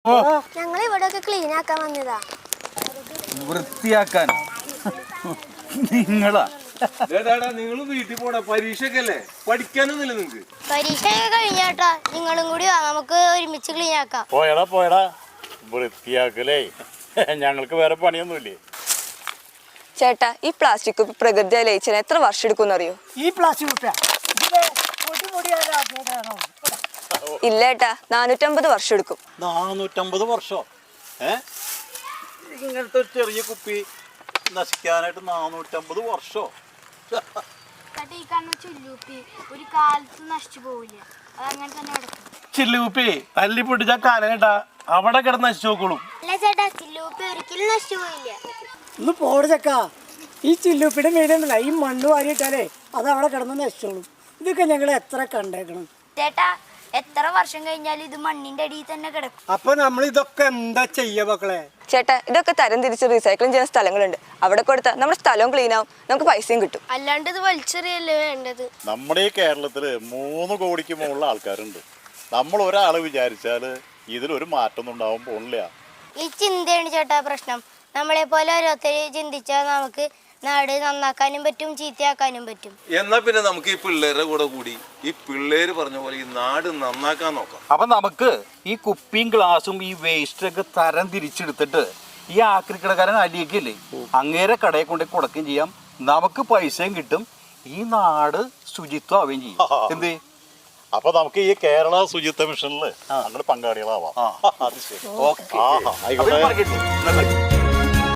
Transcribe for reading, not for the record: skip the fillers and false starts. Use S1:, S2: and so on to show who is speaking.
S1: ഞങ്ങൾ ഇവിടെയൊക്കെ ക്ലീൻ ആക്കാൻ വന്നതാ.
S2: വൃത്തിയാക്കാൻ നിങ്ങളാ?
S3: നിങ്ങൾ വീട്ടിൽ പോണ പരീക്ഷക്കല്ലേ, പഠിക്കാനൊന്നുമില്ല നിങ്ങക്ക്?
S1: പരീക്ഷയൊക്കെ കഴിഞ്ഞാട്ടാ, നിങ്ങളും കൂടി വാ, നമുക്ക് ഒരുമിച്ച് ക്ലീൻ ആക്കാം.
S4: പോയടാ വൃത്തിയാക്കലേ, ഞങ്ങൾക്ക് വേറെ പണിയൊന്നുമില്ലേ?
S5: ചേട്ടാ, ഈ പ്ലാസ്റ്റിക് പ്രകൃതിയെ ലയിച്ചാൽ എത്ര വർഷം എടുക്കും അറിയോ?
S6: ഈ പ്ലാസ്റ്റിക്
S5: ഇല്ല ഏട്ടാ, 450 വർഷം എടുക്കും.
S4: 450 വർഷം? ഇങ്ങനത്തെ ഒരു ചെറിയ കുപ്പി നശിക്കാനായിട്ട് 450 വർഷം?
S1: ഈ കാണുന്ന ചില്ലുപ്പി ഒരു കാലത്ത് നശിച്ചു പോവില്ല, അതങ്ങനെ തന്നെ കിടക്കും.
S2: ചില്ലുകുപ്പി തല്ലി പൊട്ടിച്ചാ കാലം കേട്ടാ അവിടെ കിടന്ന് നശിച്ചു നോക്കോളും.
S1: അല്ല ചേട്ടാ, ചില്ലുപ്പി ഒരിക്കലും നശിച്ചു പോയില്ല.
S6: ഒന്ന് പോട് ചക്ക. ഈ ചില്ലുപ്പിയുടെ മേലല്ല, ഈ മണ്ണ് വാരിയിട്ടാലേ അത് അവിടെ കിടന്ന് നശിച്ചോളും. ഇതൊക്കെ ഞങ്ങൾ എത്ര കണ്ടേക്കണം
S1: ചേട്ടാ, എത്ര വർഷം കഴിഞ്ഞാലും ഇത് മണ്ണിന്റെ അടിയിൽ തന്നെ കിടക്കും.
S7: അപ്പൊ നമ്മൾ ഇതൊക്കെ എന്താ ചെയ്യ മക്കളെ?
S5: ചേട്ടാ, ഇതൊക്കെ തരം തിരിച്ച് റീസൈക്ലിംഗ് ചെയ്യുന്ന സ്ഥലങ്ങളുണ്ട്. അവിടെ കൊടുത്താൽ നമ്മുടെ സ്ഥലവും ക്ലീൻ ആവും, നമുക്ക് പൈസയും കിട്ടും.
S1: അല്ലാണ്ട് ഇത് വലിച്ചെറിയല്ലേ വേണ്ടത്.
S4: നമ്മുടെ ഈ കേരളത്തില് 3 കോടിക്ക് മുകളിൽ ആൾക്കാരുണ്ട്. നമ്മൾ ഒരാള് വിചാരിച്ചാല് ഇതിലൊരു മാറ്റം ഉണ്ടാവാൻ പോണില്ല.
S1: ഈ ചിന്തയാണ് ചേട്ടാ പ്രശ്നം. നമ്മളെ പോലെ ഓരോരുത്തർ ചിന്തിച്ചാൽ നമുക്ക് നാട് നന്നാക്കാനും പറ്റും, ചീത്തയാക്കാനും പറ്റും.
S3: എന്നാ പിന്നെ നമുക്ക് ഈ പിള്ളേരുടെ കൂടെ കൂടി ഈ പിള്ളേര് പറഞ്ഞ പോലെ ഈ നാട് നന്നാക്കാൻ നോക്കാം.
S2: അപ്പൊ നമുക്ക് ഈ കുപ്പിയും ഗ്ലാസും ഈ വേസ്റ്റ് ഒക്കെ തരം തിരിച്ചെടുത്തിട്ട് ഈ ആക്രിക്കടക്കാരൻ അലിയൊക്കെയില്ലേ, അങ്ങേരെ കടയെ കൊണ്ട് കൊടുക്കുകയും ചെയ്യാം, നമുക്ക് പൈസയും കിട്ടും, ഈ നാട് ശുചിത്വം ആവുകയും ചെയ്യും. എന്ത്?
S4: അപ്പൊ നമുക്ക് ഈ കേരള ശുചിത്വ മിഷനില് അങ്ങനെ പങ്കാളികളാവാം.
S2: അത് ശരി. ഓക്കെ.